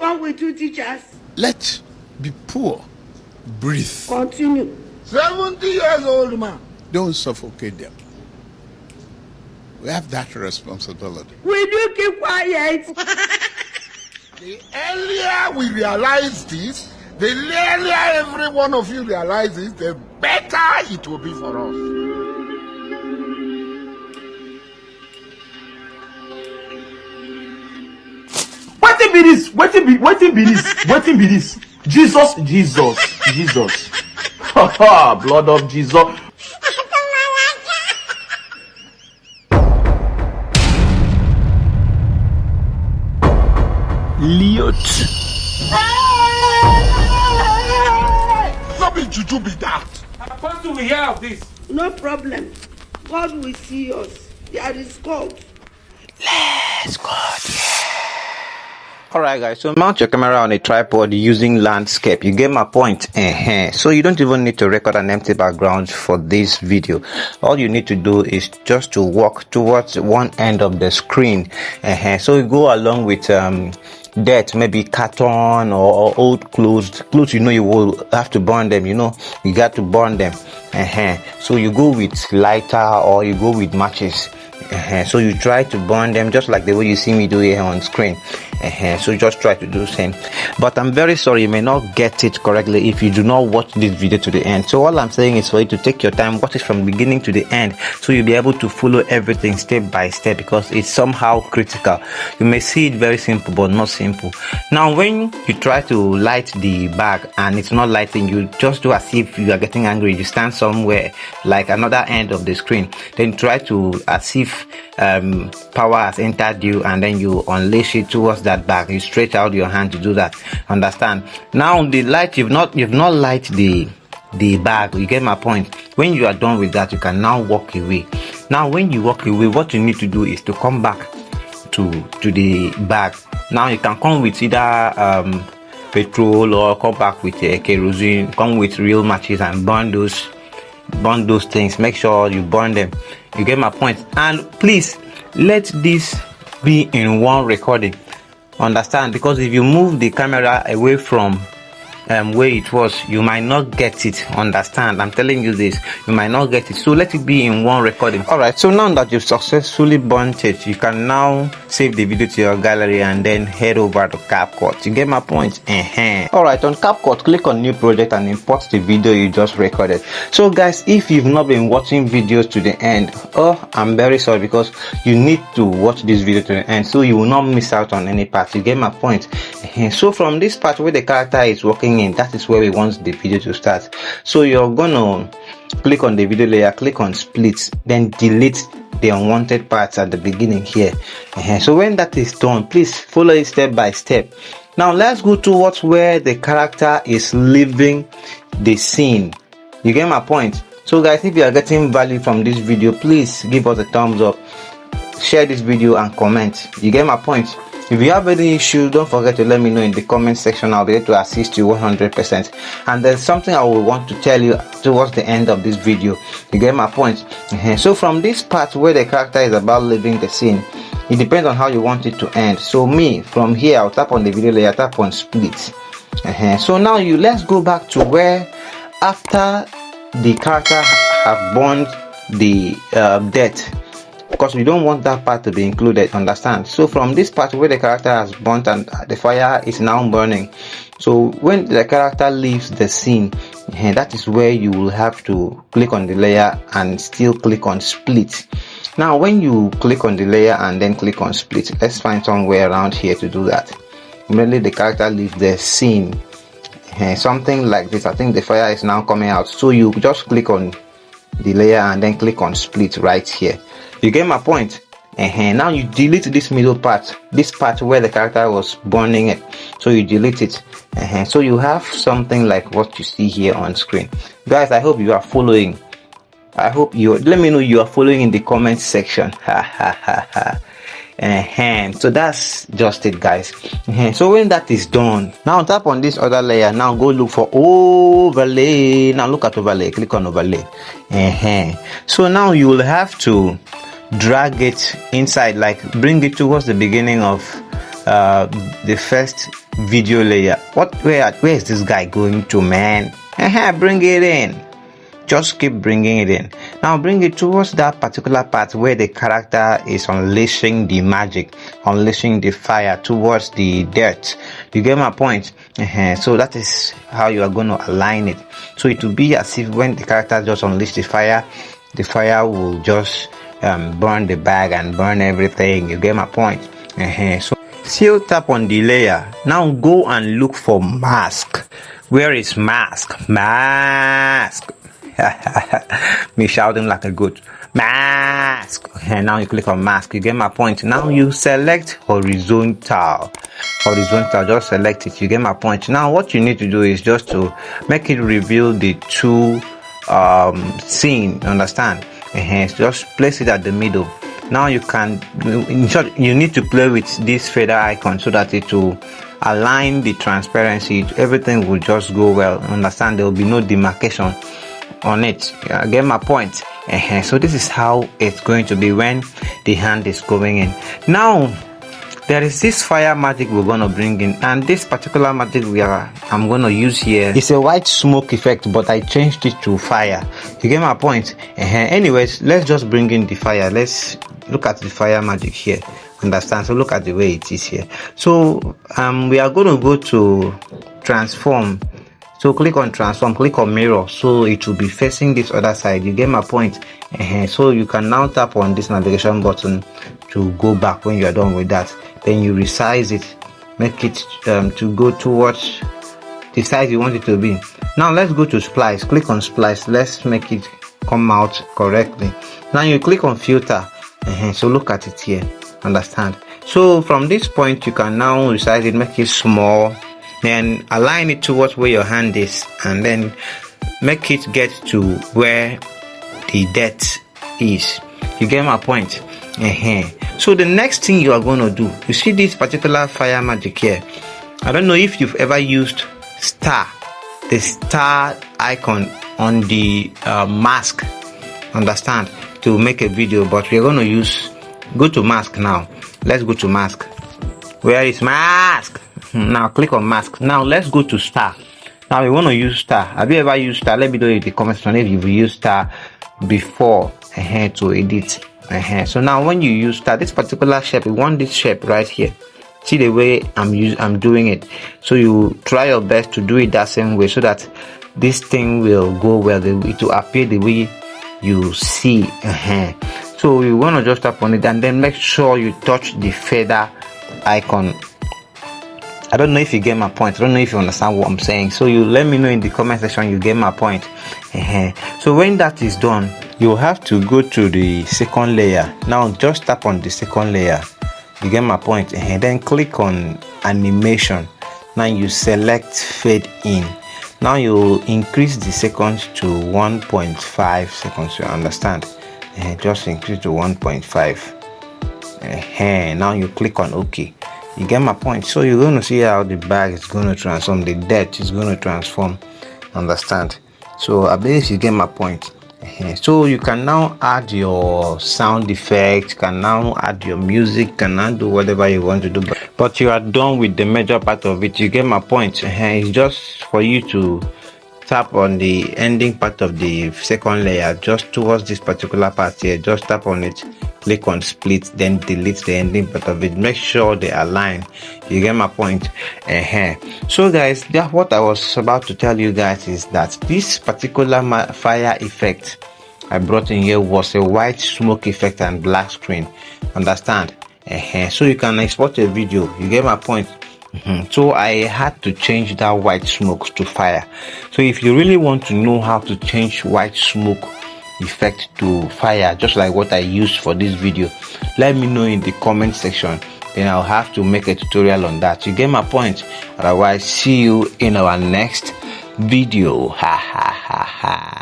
come with 2 teachers. Let be poor. Breathe. Continue. 70 years old man. Don't suffocate them. We have that responsibility. Will you keep quiet? The earlier we realize this, the earlier every one of you realizes, the better it will be for us. Wetin be this? Wetin be this? Wetin be this? Jesus. Blood of Jesus. Not be juju be that. Apostle, we hear of this. No problem. God will see us. There is God. Let's go. Alright guys, so mount your camera on a tripod using landscape. You get my point. So you don't even need to record an empty background for this video. All you need to do is just to walk towards one end of the screen. So you go along with dirt, maybe carton or old clothes. You know you will have to burn them. You know you got to burn them. So you go with lighter or you go with matches. So you try to burn them just like the way you see me do here on screen. So just try to do the same. But I'm very sorry, you may not get it correctly if you do not watch this video to the end. So all I'm saying is for you to take your time, watch it from beginning to the end, so you'll be able to follow everything step by step, because it's somehow critical. You may see it very simple but not simple. Now when you try to light the bag and it's not lighting, you just do as if you are getting angry. You stand somewhere like another end of the screen, then try to as if power has entered you, and then you unleash it towards that bag. You stretch out your hand to do that. Understand? Now the light, you've not light the bag. You get my point? When you are done with that, you can now walk away. Now when you walk away, what you need to do is to come back to the bag. Now you can come with either petrol or come back with kerosene, come with real matches and burn those things. Make sure you burn them. You get my point? And please let this be in one recording. Understand? Because if you move the camera away from where it was, you might not get it. Understand? I'm telling you this, you might not get it. So let it be in one recording. Alright, so now that you've successfully burnt it, you can now save the video to your gallery and then head over to Capcut. You get my point? Alright, on Capcut, click on new project and import the video you just recorded. So guys, if you've not been watching videos to the end, I'm very sorry, because you need to watch this video to the end so you will not miss out on any part. You get my point? So from this part where the character is walking in, that is where we want the video to start. So you're gonna click on the video layer, click on split, then delete the unwanted parts at the beginning here. So when that is done, please follow it step by step. Now let's go towards where the character is leaving the scene. You get my point? So guys, if you are getting value from this video, please give us a thumbs up, share this video and comment. You get my point? If you have any issue, don't forget to let me know in the comment section. I'll be able to assist you 100%. And there's something I will want to tell you towards the end of this video. You get my point? So from this part where the character is about leaving the scene, it depends on how you want it to end. So me, from here, I'll tap on the video layer, tap on split. So now let's go back to where after the character have burned the death, because we don't want that part to be included. Understand? So from this part where the character has burnt and the fire is now burning, so when the character leaves the scene, that is where you will have to click on the layer and still click on split. Now when you click on the layer and then click on split, let's find somewhere around here to do that. Immediately the character leaves the scene, something like this. I think the fire is now coming out, so you just click on the layer and then click on split right here. You get my point? Now you delete this middle part, this part where the character was burning it, so you delete it. So you have something like what you see here on screen. Guys, I hope you are following. I hope let me know you are following in the comment section. So that's just it, guys. So when that is done, now tap on this other layer. Now go look for overlay. Now look at overlay, click on overlay. So now you will have to drag it inside, like bring it towards the beginning of the first video layer. Where is this guy going to, man? Bring it in. Just keep bringing it in. Now bring it towards that particular part where the character is unleashing the magic, unleashing the fire towards the dirt. You get my point? So that is how you are going to align it. So it will be as if when the character just unleash the fire will just burn the bag and burn everything. You get my point? So still tap on the layer. Now go and look for mask. Where is mask? Mask. Me shouting like a goat. Mask. And now you click on mask. You get my point. Now you select horizontal. Just select it. You get my point. Now what you need to do is just to make it reveal the two scene. Understand? Just place it at the middle. Now you can, in short, you need to play with this fader icon so that it will align the transparency. Everything will just go well. Understand? There will be no demarcation on it. Get my point? So this is how it's going to be when the hand is going in. Now there is this fire magic we're going to bring in, and this particular magic I'm going to use here is a white smoke effect, but I changed it to fire. You get my point? Anyways, let's just bring in the fire. Let's look at the fire magic here. Understand? So look at the way it is here. So we are going to go to transform. So click on transform, click on mirror, so it will be facing this other side. You get my point? So you can now tap on this navigation button to go back when you are done with that. Then you resize it, make it to go towards the size you want it to be. Now let's go to splice. Click on splice. Let's make it come out correctly. Now you click on filter. So look at it here. Understand? So from this point you can now resize it, make it small. Then align it towards where your hand is, and then make it get to where the dirt is. You get my point? So the next thing you are going to do, you see this particular fire magic here. I don't know if you've ever used the star icon on the mask. Understand? To make a video, but we're going to go to mask now. Let's go to mask. Where is mask? Now click on mask. Now let's go to star. Now we want to use star. Have you ever used star? Let me know in the comments if you've used star before to edit. So now when you use star, this particular shape, we want this shape right here. See the way I'm doing it. So you try your best to do it that same way so that this thing will go well. It will appear the way you see. So you want to just tap on it and then make sure you touch the feather icon. I don't know if you get my point. I don't know if you understand what I'm saying. So you let me know in the comment section you get my point. So when that is done, you have to go to the second layer. Now just tap on the second layer. You get my point. Then click on animation. Now you select fade in. Now you increase the seconds to 1.5 seconds. You understand? Just increase to 1.5. Now you click on OK. You get my point? So you're going to see how the bag is going to transform, the dirt is going to transform. Understand? So I believe you get my point. So you can now add your sound effect, can now add your music, can now do whatever you want to do, but you are done with the major part of it. You get my point? It's just for you to tap on the ending part of the second layer, just towards this particular part here. Just tap on it, click on split, then delete the ending part of it. Make sure they align. You get my point? So guys, what I was about to tell you guys is that this particular fire effect I brought in here was a white smoke effect and black screen. Understand? So you can export a video. You get my point? So I had to change that white smoke to fire. So if you really want to know how to change white smoke effect to fire, just like what I used for this video, let me know in the comment section. Then I'll have to make a tutorial on that. You get my point? Otherwise, see you in our next video. Ha ha ha ha.